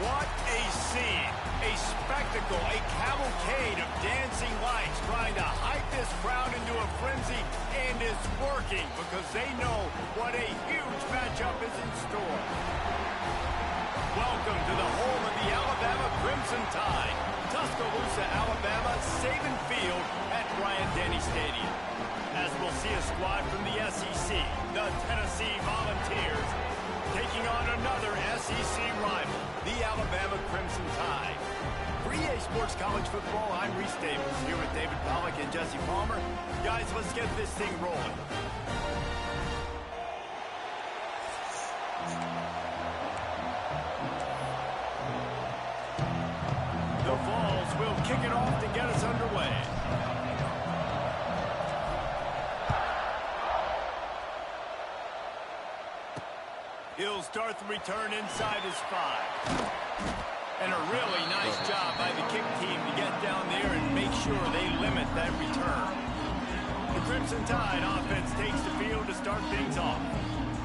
What a scene, a spectacle, a cavalcade of dancing lights trying to hype this crowd into a frenzy, and it's working because they know what a huge matchup is in store. Welcome to the home of the Alabama Crimson Tide, Tuscaloosa, Alabama, Saban Field at Bryant-Denny Stadium. As we'll see a squad from the SEC, the Tennessee Volunteers, taking on another SEC rival, the Alabama Crimson Tide. For EA Sports College Football, I'm Reese Davis, here with David Pollack and Jesse Palmer. Guys, let's get this thing rolling. The Vols will kick it off to get us underway. He'll start the return inside his 5. And a really nice job by the kick team to get down there and make sure they limit that return. The Crimson Tide offense takes the field to start things off.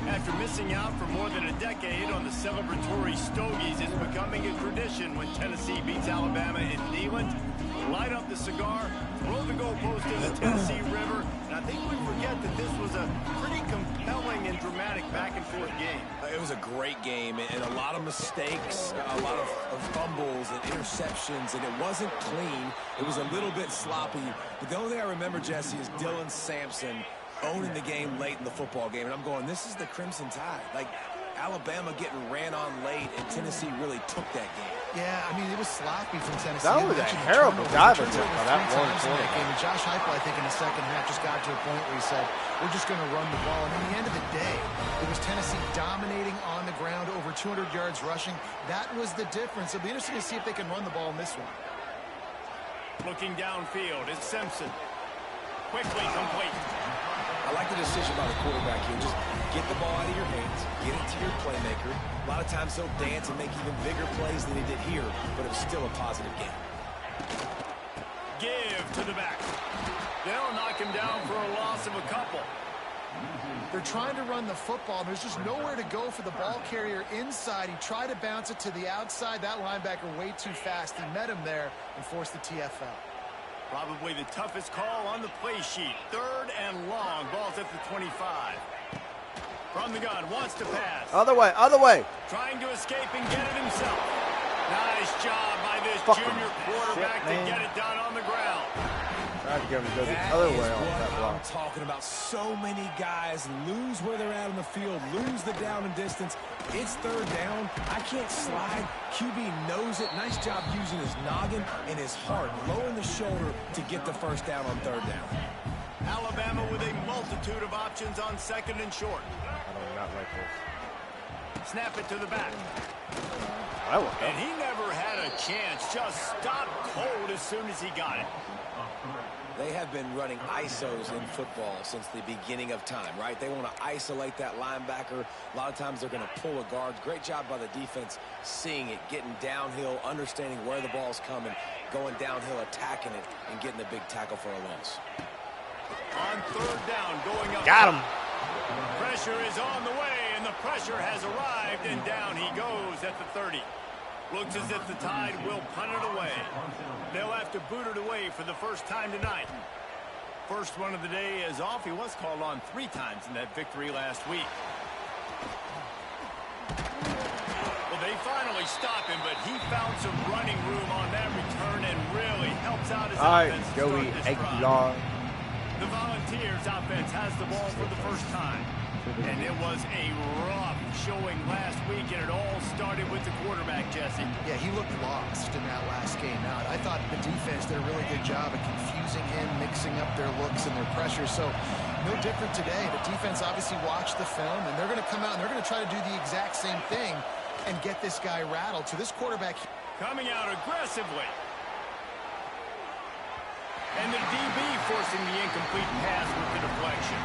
After missing out for more than a decade on the celebratory Stogies, it's becoming a tradition when Tennessee beats Alabama in Neyland. Light up the cigar, throw the goalpost in the Tennessee River, and I think we forget that this was a pretty compelling and dramatic back-and-forth game. It was a great game, and a lot of mistakes, a lot of fumbles and interceptions, and it wasn't clean. It was a little bit sloppy. But the only thing I remember, Jesse, is Dylan Sampson owning the game late in the football game, and I'm going, this is the Crimson Tide. Like, Alabama getting ran on late, and Tennessee really took that game. Yeah, I mean, it was sloppy from Tennessee. That was a terrible dive attempt by that one game. And Josh Heupel, I think, in the second half just got to a point where he said, we're just going to run the ball. And in the end of the day, it was Tennessee dominating on the ground, over 200 yards rushing. That was the difference. It'll be interesting to see if they can run the ball in this one. Looking downfield is Simpson. Quickly complete. I like the decision by the quarterback here. Just get the ball out of your hands, get it to your playmaker. A lot of times he'll dance and make even bigger plays than he did here, but it was still a positive game. Give to the back. They'll knock him down for a loss of a couple. They're trying to run the football. There's just nowhere to go for the ball carrier inside. He tried to bounce it to the outside. That linebacker way too fast. He met him there and forced the TFL. Probably the toughest call on the play sheet. 3rd and long. Ball's at the 25. From the gun, wants to pass. Other way, other way. Trying to escape and get it himself. Nice job by this junior quarterback to get it done on the ground. Tried to get him to go the other way on that block. I'm talking about. So many guys lose where they're at on the field, lose the down and distance. It's 3rd down. I can't slide. QB knows it. Nice job using his noggin and his heart, lowering the shoulder to get the first down on 3rd down. Alabama with a multitude of options on 2nd and short. I do not like this. Snap it to the back. And he never had a chance. Just stopped cold as soon as he got it. They have been running ISOs in football since the beginning of time, right? They want to isolate that linebacker. A lot of times they're going to pull a guard. Great job by the defense seeing it, getting downhill, understanding where the ball's coming, going downhill, attacking it, and getting the big tackle for a loss. On 3rd down, going up. Got him. Pressure is on the way, and the pressure has arrived, and down he goes at the 30. Looks as if the Tide will punt it away. They'll have to boot it away for the first time tonight. First one of the day is off. He was called on 3 times in that victory last week. Well, they finally stop him, but he found some running room on that return and really helps out his offense. Joey Aguilar. The Volunteers offense has the ball for the first time. And it was a rough showing last week, and it all started with the quarterback, Jesse. Yeah, he looked lost in that last game out. I thought the defense did a really good job of confusing him, mixing up their looks and their pressure. So no different today. The defense obviously watched the film, and they're going to come out and they're going to try to do the exact same thing and get this guy rattled. So this quarterback coming out aggressively. And the DB forcing the incomplete pass with the deflection.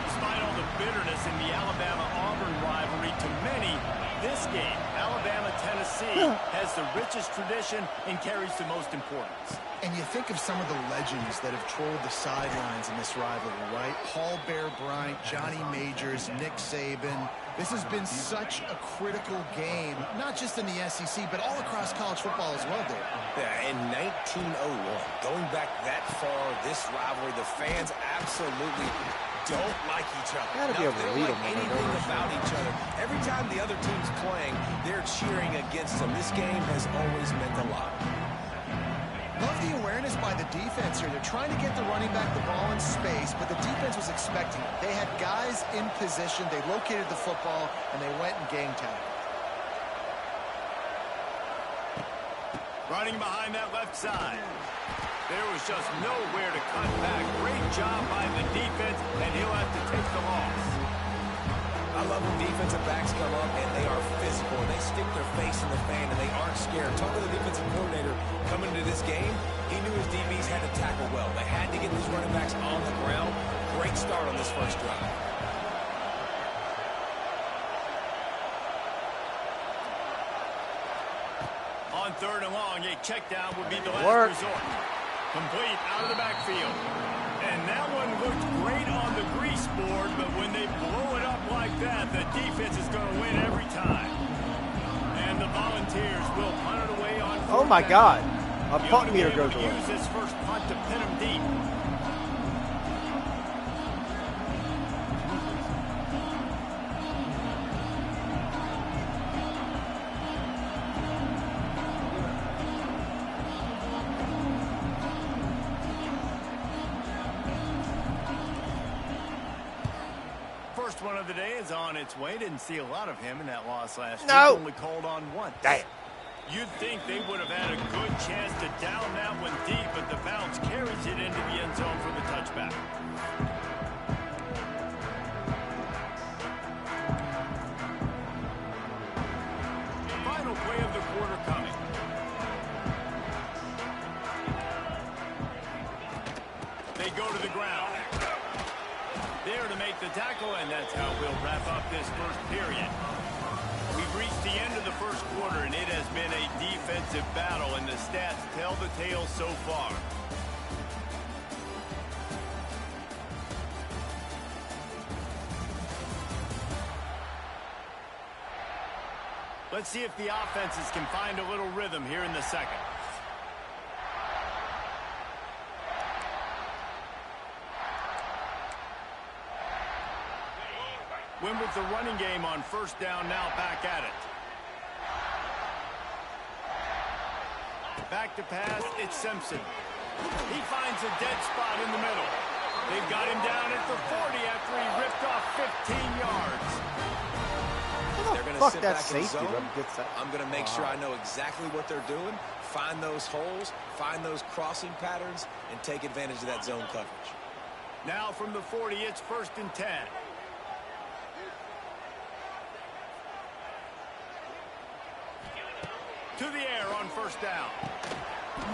Despite all the bitterness in the Alabama-Auburn rivalry, to many, this game, Alabama-Tennessee, has the richest tradition and carries the most importance. And you think of some of the legends that have trolled the sidelines in this rivalry, right? Paul Bear Bryant, Johnny Majors, Nick Saban. This has been such a critical game, not just in the SEC, but all across college football as well, Dave. Yeah, in 1901, going back that far, this rivalry, the fans absolutely don't like each other. Gotta be able to lead them when anything they're going about each other. Every time the other team's playing, they're cheering against them. This game has always meant a lot. Love the awareness by the defense here. They're trying to get the running back the ball in space, but the defense was expecting it. They had guys in position. They located the football, and they went and gang tagged. Running behind that left side. There was just nowhere to cut back. Great job by the defense, and he'll have to take the loss. I love when defensive backs come up and they are physical. They stick their face in the fan and they aren't scared. Talk to the defensive coordinator coming into this game. He knew his DBs had to tackle well. They had to get these running backs on the ground. Great start on this first drive. On 3rd and long, a check down would be the last resort. Complete out of the backfield. And that one looked great on the grease board, but when they blow it up like that, the defense is going to win every time. And the Volunteers will punt it away on 4th down. Oh my God. A punt meter goes away. Use this first punt to pin him deep. First one of the day is on its way. Didn't see a lot of him in that loss last week. Only called on once. Damn. You'd think they would have had a good chance to down that one deep, but the bounce carries it into the end zone for the touchback. Final play of the quarter coming. They go to the ground. There to make the tackle, and that's how we'll wrap up this first period. We've reached the end of the first quarter, and it has been a defensive battle, and the stats tell the tale so far. Let's see if the offenses can find a little rhythm here in the second. Win with the running game on 1st down, now back at it. Back to pass, it's Simpson. He finds a dead spot in the middle. They've got him down at the 40 after he ripped off 15 yards. They're going to sit back in the zone. I'm going to make sure I know exactly what they're doing, find those holes, find those crossing patterns, and take advantage of that zone coverage. Now from the 40, it's 1st and 10. To the air on 1st down.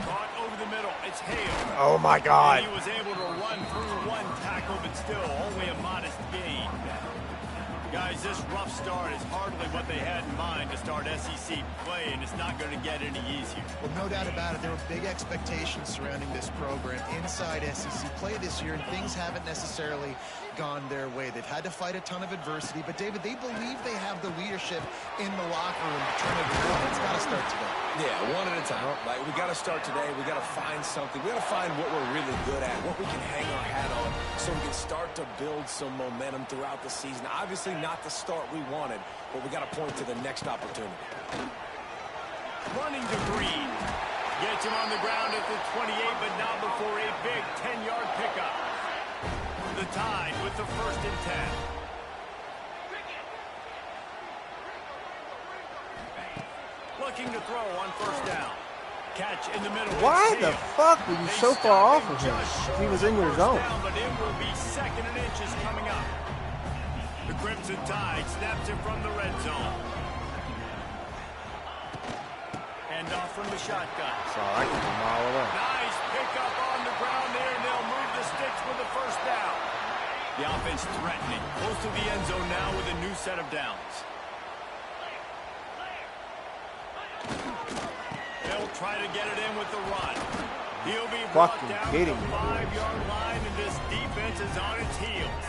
Caught over the middle. It's Hale. Oh, my God. And he was able to run through one tackle, but still only a modest gain. Guys, this rough start is hardly what they had in mind to start SEC play, and it's not going to get any easier. Well, no doubt about it. There were big expectations surrounding this program inside SEC play this year, and things haven't necessarily gone their way. They've had to fight a ton of adversity, but, David, they believe they have the leadership in the locker room to turn it around. It's got to start today. Yeah, one at a time. Like, we got to start today. We got to find something. We got to find what we're really good at, what we can hang our hat on, so we can start to build some momentum throughout the season. Obviously, not the start we wanted, but we got to point to the next opportunity. Running to Green. Gets him on the ground at the 28, but not before a big 10-yard pickup. The Tide with the 1st and 10. Looking to throw on 1st down. Catch in the middle. Why the fuck were you so far off of him? He was in your zone. But it will be 2nd and inches coming up. The Crimson Tide snaps it from the red zone. And off from the shotgun. So I can be a mile away. Nice pickup on the ground there, and they'll move the sticks with the 1st down. The offense threatening. Close to the end zone now with a new set of downs. They'll try to get it in with the run. He'll be brought down to the 5-yard line, and this defense is on its heels.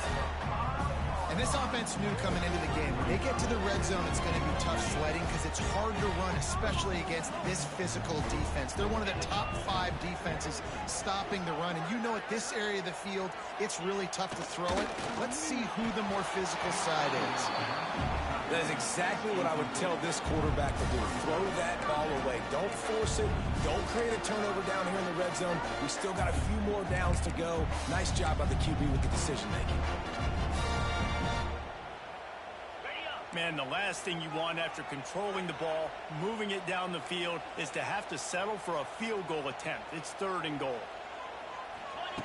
And And this offense knew coming into the game, when they get to the red zone, it's going to be tough sledding because it's hard to run, especially against this physical defense. They're one of the top 5 defenses stopping the run. And you know, at this area of the field, it's really tough to throw it. Let's see who the more physical side is. That is exactly what I would tell this quarterback to do. Throw that ball away. Don't force it. Don't create a turnover down here in the red zone. We still got a few more downs to go. Nice job by the QB with the decision-making. Man, the last thing you want after controlling the ball, moving it down the field, is to have to settle for a field goal attempt. It's 3rd and goal.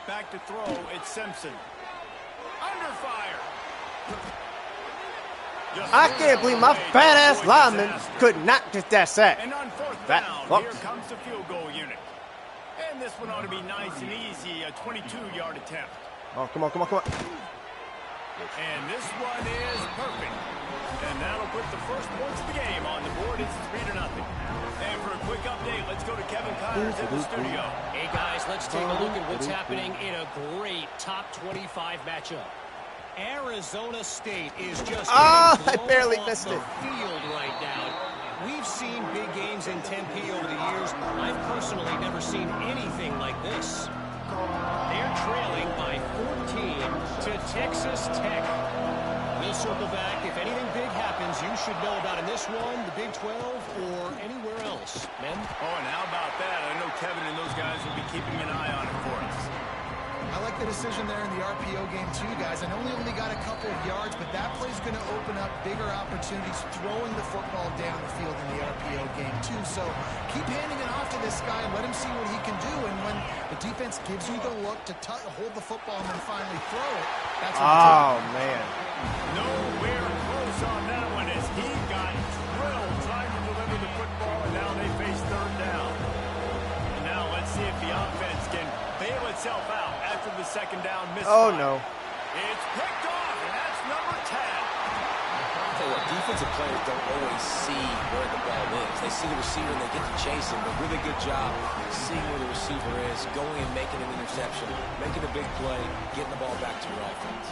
Back to throw, it's Simpson. Under fire. I can't believe my fat-ass lineman could not get that sack. And on 4th That down, fucks. here comes the field goal unit. And this one ought to be nice and easy, a 22-yard attempt. Oh, come on, come on, come on. And this one is perfect. And that'll put the first points of the game on the board. It's 3-0. And for a quick update, let's go to Kevin Connors in the studio. Hey, guys, let's take a look at what's happening in a great top 25 matchup. Arizona State is just I getting barely blown missed off it. the field right now. We've seen big games in Tempe over the years. I've personally never seen anything like this. They're trailing by 14 to Texas Tech. We'll circle back. If anything big happens, you should know about in this one, the Big 12, or anywhere else. Men? Oh, and how about that? I know Kevin and those guys will be keeping an eye on it for us. I like the decision there in the RPO game too, guys. I know we only got a couple of yards, but that play's going to open up bigger opportunities throwing the football down the field in the RPO game too. So keep handing it off to this guy and let him see what he can do. And when the defense gives you the look to hold the football and then finally throw it, that's what you Oh, man. Nowhere close on that one as he got drilled trying to deliver the football, and now they face 3rd down. And now let's see if the offense can bail itself out after the 2nd down misfire. Oh, no. It's picked off, and that's number 10. I'll tell you what, defensive players don't always see where the ball is. They see the receiver and they get to chase him. But really good job seeing where the receiver is, going and making an interception, making a big play, getting the ball back to your offense.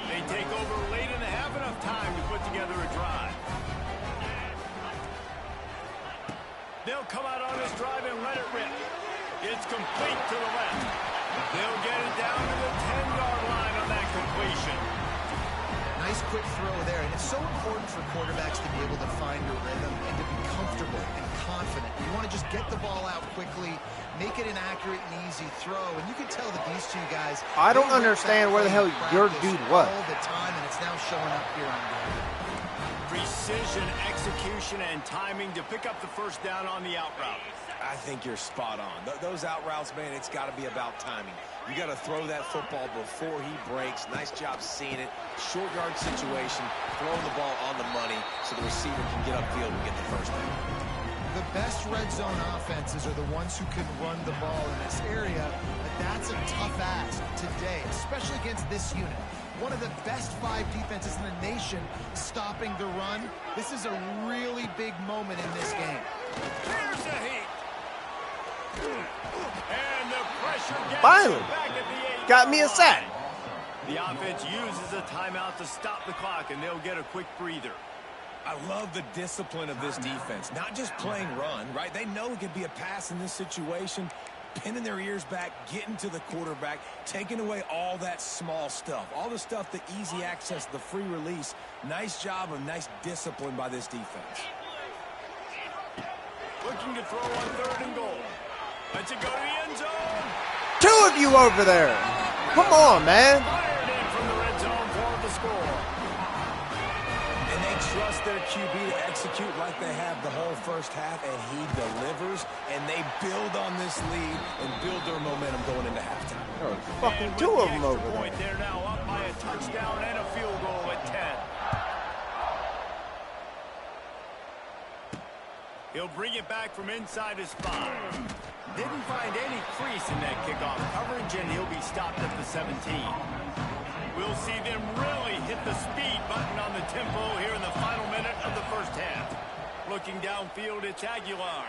They take over late and have enough time to put together a drive. They'll come out on this drive and let it rip. It's complete to the left. They'll get it down to the 10-yard line on that completion. Nice quick throw there, and it's so important for quarterbacks to be able to find your rhythm and to be comfortable and confident. You want to just get the ball out quickly, make it an accurate and easy throw, and you can tell that these two guys... I don't understand where the hell your dude was. All the time, and it's now showing up here on game. Precision, execution, and timing to pick up the first down on the out route. I think you're spot on. Those out routes, man, it's got to be about timing. You got to throw that football before he breaks. Nice job seeing it. Short yard situation, throwing the ball on the money so the receiver can get upfield and get the first down. The best red zone offenses are the ones who can run the ball in this area, but that's a tough ask today, especially against this unit. One of the best 5 defenses in the nation stopping the run. This is a really big moment in this game. Here's the heat. And the pressure gets Finally. back at the 8-yard Got me a sack. line. The offense uses a timeout to stop the clock, and they'll get a quick breather. I love the discipline of this defense. Not just playing run, right? They know it could be a pass in this situation. Pinning their ears back, getting to the quarterback, taking away all that small stuff. All the stuff, the easy access, the free release. Nice job and nice discipline by this defense. Looking to throw on 3rd and goal. Let's it go to the end zone. 2 of you over there. Come on, man. Fired in from the red zone for the score. And they trust their QB to execute like they have the whole first half, and he delivers, and they build on this lead and build their momentum going into halftime. There was fucking 2 of them over there. They're now up by a touchdown and a field goal at 10. He'll bring it back from inside his 5. Didn't find any crease in that kickoff coverage, and he'll be stopped at the 17. We'll see them really hit the speed button on the tempo here in the final minute of the first half. Looking downfield, it's Aguilar.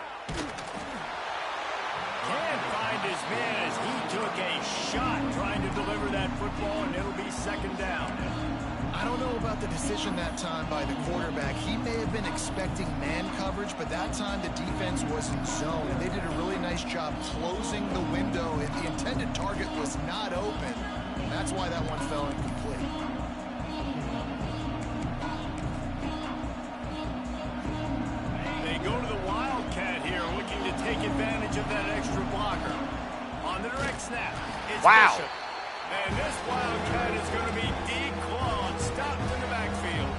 Can't find his Man, as he took a shot trying to deliver that football, and it'll be second down. I don't know about the decision that time by the quarterback. He may have been expecting man coverage, but that time the defense was in zone, and they did a really nice job closing the window, and the intended target was not open. And that's why that one fell incomplete. They go to the Wildcat here, looking to take advantage of that extra blocker. On the direct snap, it's Bishop. And this Wildcat is going to be declawed, stopped in the backfield.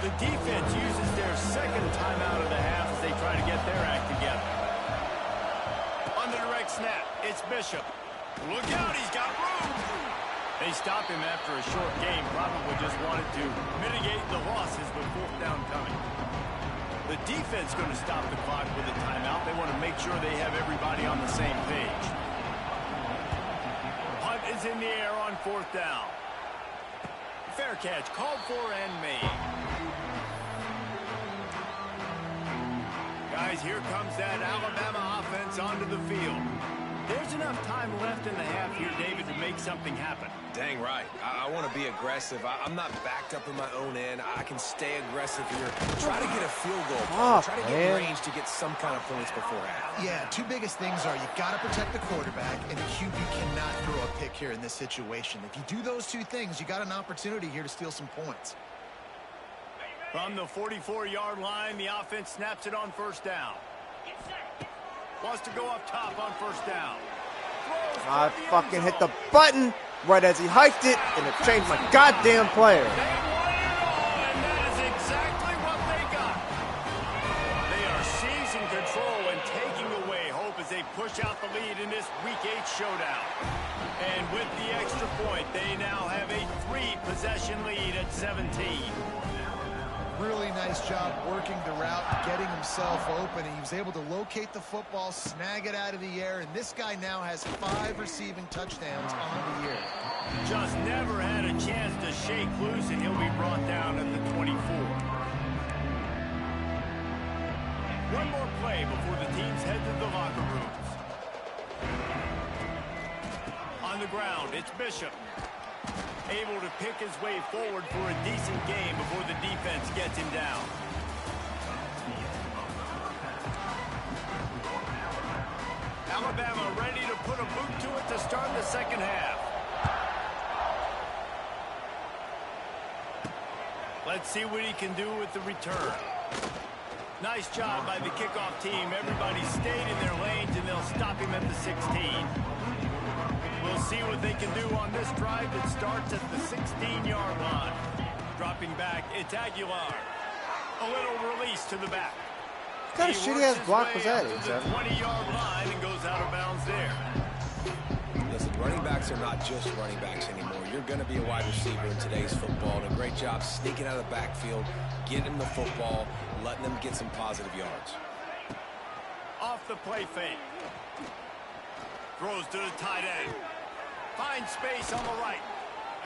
The defense uses their second timeout of the half as they try to get their act together. On the direct snap, it's Bishop. Look out, he's got room. They stop him after a short game, probably just wanted to mitigate the losses with fourth down coming. The defense going to stop the clock with a timeout. They want to make sure they have everybody on the same page. Punt is in the air on fourth down. Fair catch called for and made. Guys, here comes that Alabama offense onto the field. There's enough time left in the half here, David, to make something happen. Dang right. I want to be aggressive. I'm not backed up in my own end. I can stay aggressive here. Try to get a field goal. Try to get range to get some kind of points before half. Yeah, two biggest things are you got to protect the quarterback, and the QB cannot throw a pick here in this situation. If you do those two things, you got an opportunity here to steal some points. From the 44-yard line, the offense snaps it on first down. Wants to go up top on first down. I fucking hit the button right as he hiked it, and it changed my goddamn player. They won it all, and that is exactly what they got. They are seizing control and taking away hope as they push out the lead in this Week 8 showdown. And with the extra point, they now have a 3-possession lead at 17. Really nice job working the route, getting himself open. He was able to locate the football, snag it out of the air, and this guy now has 5 receiving touchdowns on the year. Just never had a chance to shake loose, and he'll be brought down at the 24. One more play before the teams head to the locker rooms. On the ground, it's Bishop. Able to pick his way forward for a decent game before the defense gets him down. Alabama ready to put a boot to it to start the second half. Let's see what he can do with the return. Nice job by the kickoff team. Everybody stayed in their lanes, and they'll stop him at the 16. We'll see what they can do on this drive that starts at the 16-yard line. Dropping back, it's Aguilar. A little release to the back. What kind of shitty-ass block was that? The 20-yard line and goes out of bounds there. Listen, running backs are not just running backs anymore. You're going to be a wide receiver in today's football. And a great job sneaking out of the backfield, getting them the football, letting them get some positive yards. Off the play fake. Throws to the tight end. Finds space on the right.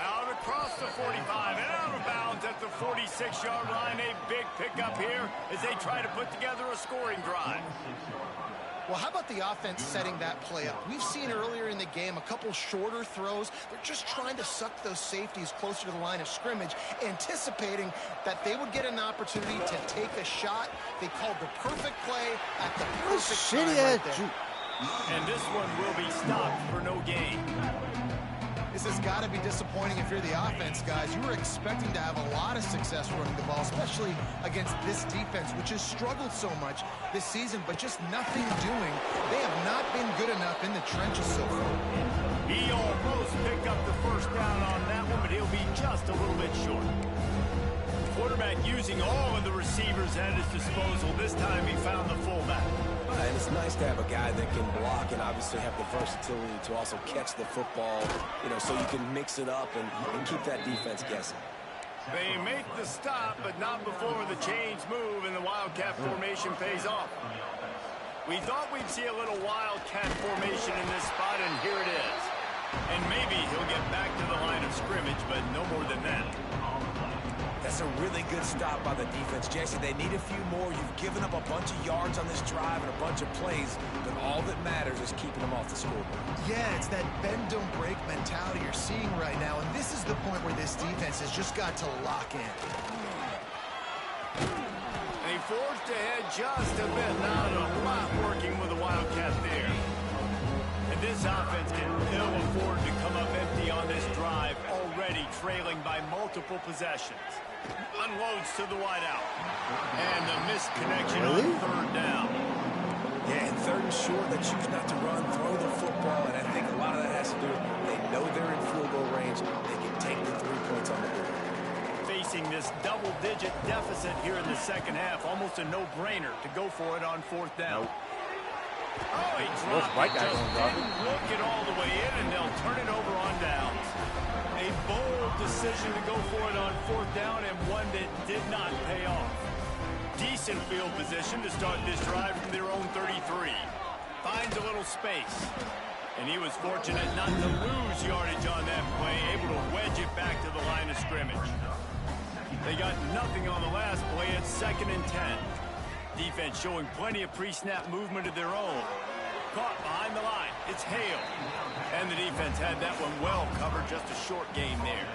Out across the 45 and out of bounds at the 46-yard line. A big pickup here as they try to put together a scoring drive. Well, how about the offense setting that play up? We've seen earlier in the game a couple shorter throws. They're just trying to suck those safeties closer to the line of scrimmage, anticipating that they would get an opportunity to take a shot. They called the perfect play at the perfect time right there. And this one will be stopped for no gain. This has got to be disappointing if you're the offense, guys. You were expecting to have a lot of success running the ball, especially against this defense, which has struggled so much this season, but just nothing doing. They have not been good enough in the trenches so far. He almost picked up the first down on that one, but he'll be just a little bit short. Quarterback using all of the receivers at his disposal. This time he found the fullback. And it's nice to have a guy that can block and obviously have the versatility to also catch the football, you know, so you can mix it up and keep that defense guessing. They make the stop, but not before the chains move and the Wildcat formation pays off. We thought we'd see a little Wildcat formation in this spot, and here it is. And maybe he'll get back to the line of scrimmage, but no more than that. That's a really good stop by the defense. Jesse, they need a few more. You've given up a bunch of yards on this drive and a bunch of plays, but all that matters is keeping them off the scoreboard. Yeah, it's that bend, don't break mentality you're seeing right now, and this is the point where this defense has just got to lock in. They forged ahead just a bit. Not a lot working with the Wildcat there. And this offense can ill afford to come up empty on this drive, already trailing by multiple possessions. Unloads to the wideout. And the missed connection on third down. Yeah, and third and short, they choose not to run, throw the football, and I think a lot of that has to do with they know they're in field goal range. They can take the 3 points on the board. Facing this double-digit deficit here in the second half, almost a no-brainer to go for it on fourth down. Oh, he dropped it. Just didn't look it all the way in, and they'll turn it over on downs. A bold decision to go for it on fourth down, and one that did not pay off. Decent field position to start this drive from their own 33. Finds a little space. And he was fortunate not to lose yardage on that play, able to wedge it back to the line of scrimmage. They got nothing on the last play. It's 2nd and 10. Defense showing plenty of pre-snap movement of their own. Caught behind the line. It's Hale. And the defense had that one well covered. Just a short gain there.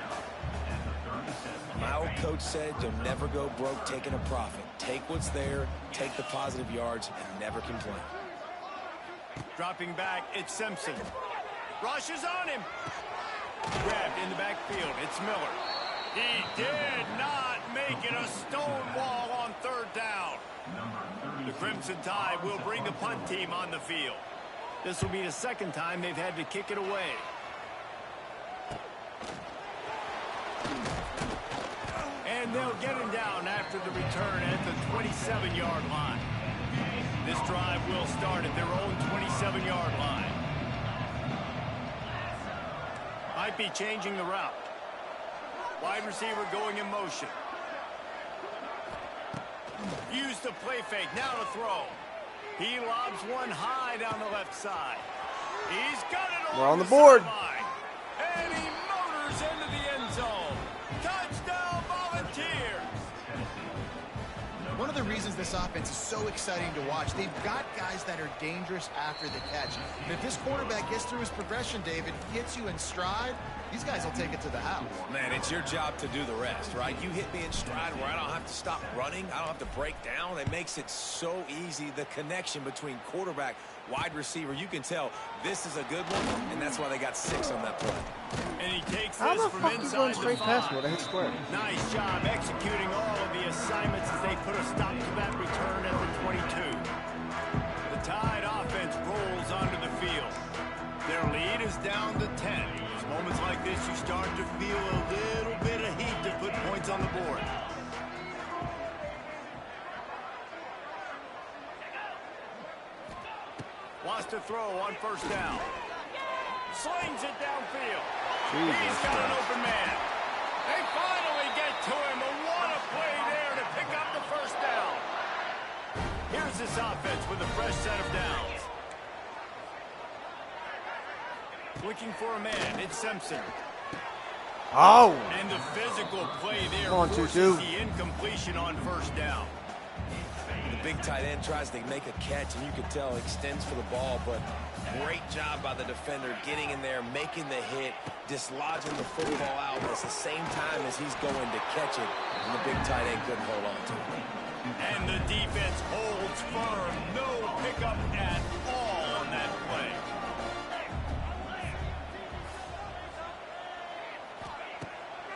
My old coach said you'll never go broke taking a profit. Take what's there, take the positive yards, and never complain. Dropping back, it's Simpson. Rushes on him. Grabbed in the backfield. It's Miller. He did not make it a stone wall on third down. The Crimson Tide will bring the punt team on the field. This will be the second time they've had to kick it away. And they'll get him down after the return at the 27-yard line. This drive will start at their own 27-yard line. Might be changing the route. Wide receiver going in motion. Use the play fake. Now to throw. He lobs one high down the left side. He's got it. We're on the board. And he motors into the end zone. Touchdown, Volunteers. One of the reasons this offense is so exciting to watch, they've got guys that are dangerous after the catch. And if this quarterback gets through his progression, David, gets you in stride, these guys will take it to the house. Man, it's your job to do the rest, right? You hit me in stride where I don't have to stop running. I don't have to break down. It makes it so easy, the connection between quarterback, wide receiver. You can tell this is a good one, and that's why they got 6 on that play. And he takes How this the from fuck you going inside straight the past 5. me? I hit square. Nice job executing all of the assignments as they put a stop to that return at the 22. The Tide offense rolls onto the field. Their lead is down to 10. It's moments like this you start to feel a little bit of heat to put points on the board. Wants to throw on first down. Slings it downfield. He's got an open man. They finally get to him. And what a play there to pick up the first down. Here's this offense with a fresh set of downs. Looking for a man. It's Simpson. Oh. And the physical play there Come on, forces 2-2. the incompletion on first down. The big tight end tries to make a catch, and you can tell extends for the ball, but great job by the defender getting in there, making the hit, dislodging the football out at the same time as he's going to catch it, and the big tight end couldn't hold on to it. And the defense holds firm. No pickup at all on that play.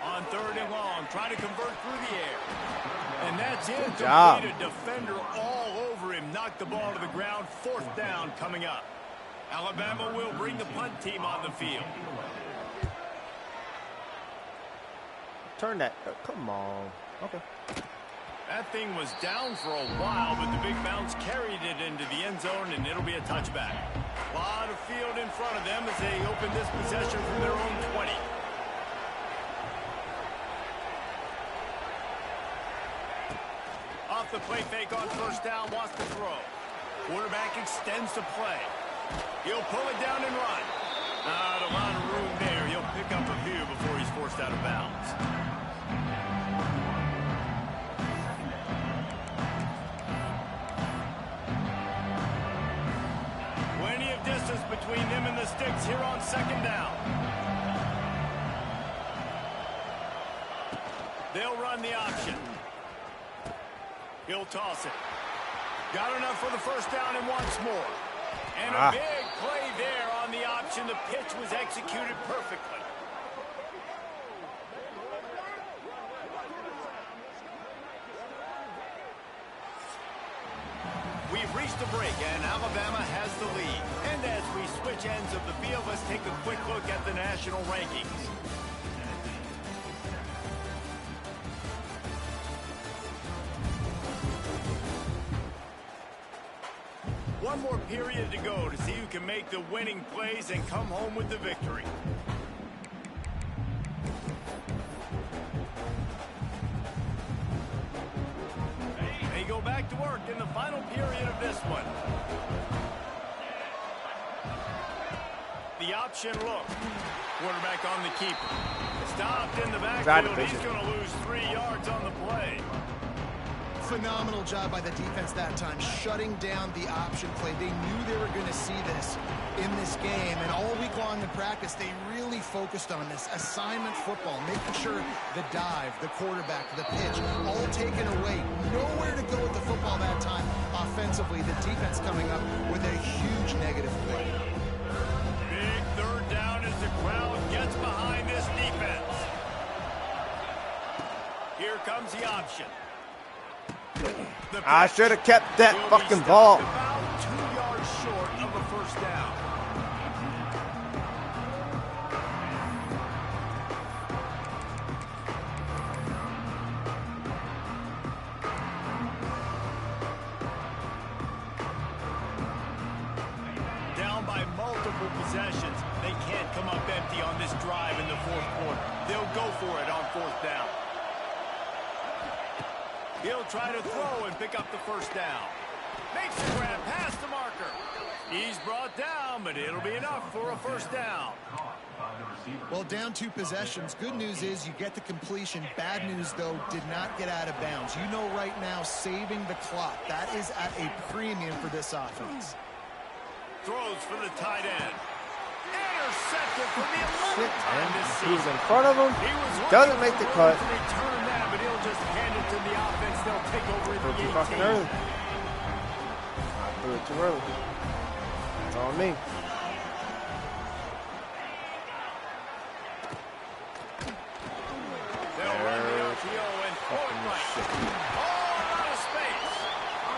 On third and long, trying to convert through the air. And that's it. Complete a defender all over him. Knocked the ball to the ground. Fourth down coming up. Alabama will bring the punt team on the field. Turn that. Come on. Okay. That thing was down for a while, but the big bounce carried it into the end zone, and it'll be a touchback. A lot of field in front of them as they open this possession from their own 20. Off the play fake on first down, wants to throw. Quarterback extends the play. He'll pull it down and run. Not a lot of room there. He'll pick up a few before he's forced out of bounds. between them and the sticks here on second down. They'll run the option. He'll toss it. Got enough for the first down and once more. And a big play there on the option. The pitch was executed perfectly. We've reached a break, and Alabama has the lead. And as we switch ends of the field, let's take a quick look at the national rankings. One more period to go to see who can make the winning plays and come home with the victory. They go back to work in the final period of this one. The option look. Quarterback on the keeper. Stopped in the backfield. He's going to lose 3 yards on the play. Phenomenal job by the defense that time, shutting down the option play. They knew they were going to see this in this game, and all week long in practice, they really focused on this assignment football, making sure the dive, the quarterback, the pitch, all taken away. Nowhere to go with the football that time offensively. The defense coming up with a huge negative play. Big third down as the crowd gets behind this defense. Here comes the option. I should have kept that fucking ball. About 2 yards short of a first down. Down by multiple possessions. They can't come up empty on this drive in the fourth quarter. They'll go for it on fourth down. He'll try to throw and pick up the first down. Makes the grab past the marker. He's brought down, but it'll be enough for a first down. Well, down 2 possessions. Good news is you get the completion. Bad news, though, did not get out of bounds. You know right now, saving the clock. That is at a premium for this offense. Throws for the tight end. Intercepted for the 11th time this season. He's in front of him. Doesn't make the cut. Return that, but he'll just hand it to the offense. They'll take over at the 18. Fucking early. I threw it too early. It's on me. They'll run the RPO and forward right. All out of space.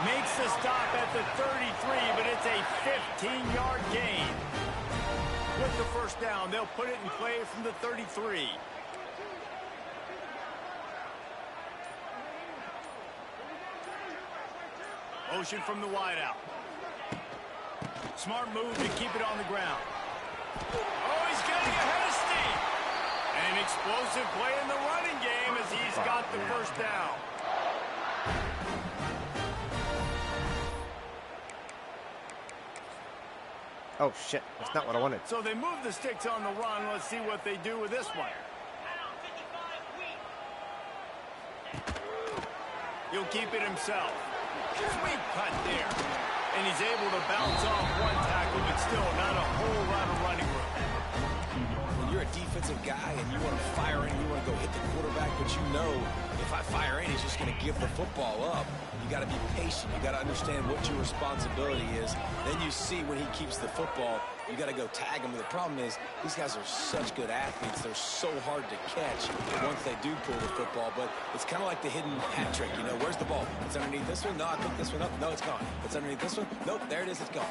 Makes the stop at the 33, but it's a 15-yard gain. With the first down, they'll put it in play from the 33. Motion from the wideout. Smart move to keep it on the ground. Oh, he's getting ahead of steam. An explosive play in the running game as he's got the first down. Oh, shit. That's not what I wanted. So they move the sticks on the run. Let's see what they do with this one. He'll keep it himself. Sweet cut there. And he's able to bounce off one tackle, but still not a whole lot of running room. When you're a defensive guy and you want to fire in, you want to go hit the quarterback, but you know if I fire in, he's just going to give the football up. You got to be patient. You got to understand what your responsibility is. Then you see when he keeps the football, you got to go tag him. But the problem is these guys are such good athletes. They're so hard to catch once they do pull the football. But it's kind of like the hidden hat trick. You know, where's the ball? It's underneath this one. No, I picked this one up. No, it's gone. It's underneath this one. Nope, there it is. It's gone.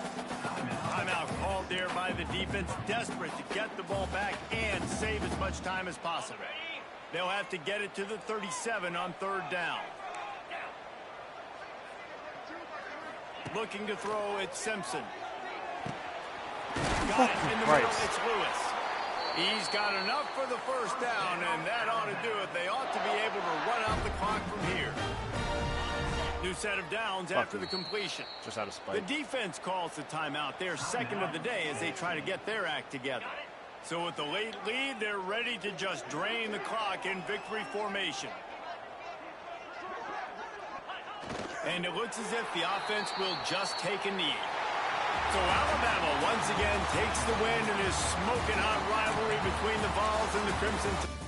Timeout called there by the defense, desperate to get the ball back and save as much time as possible. They'll have to get it to the 37 on third down. Looking to throw, it's Simpson. Got it in the middle, it's Lewis. He's got enough for the first down, and that ought to do it. They ought to be able to run out the clock from here. New set of downs after the completion. Just out of spite. The defense calls the timeout. They're second of the day as they try to get their act together. So with the late lead, they're ready to just drain the clock in victory formation. And it looks as if the offense will just take a knee. So Alabama once once again takes the win in this smoking hot rivalry between the Vols and the Crimson Tide.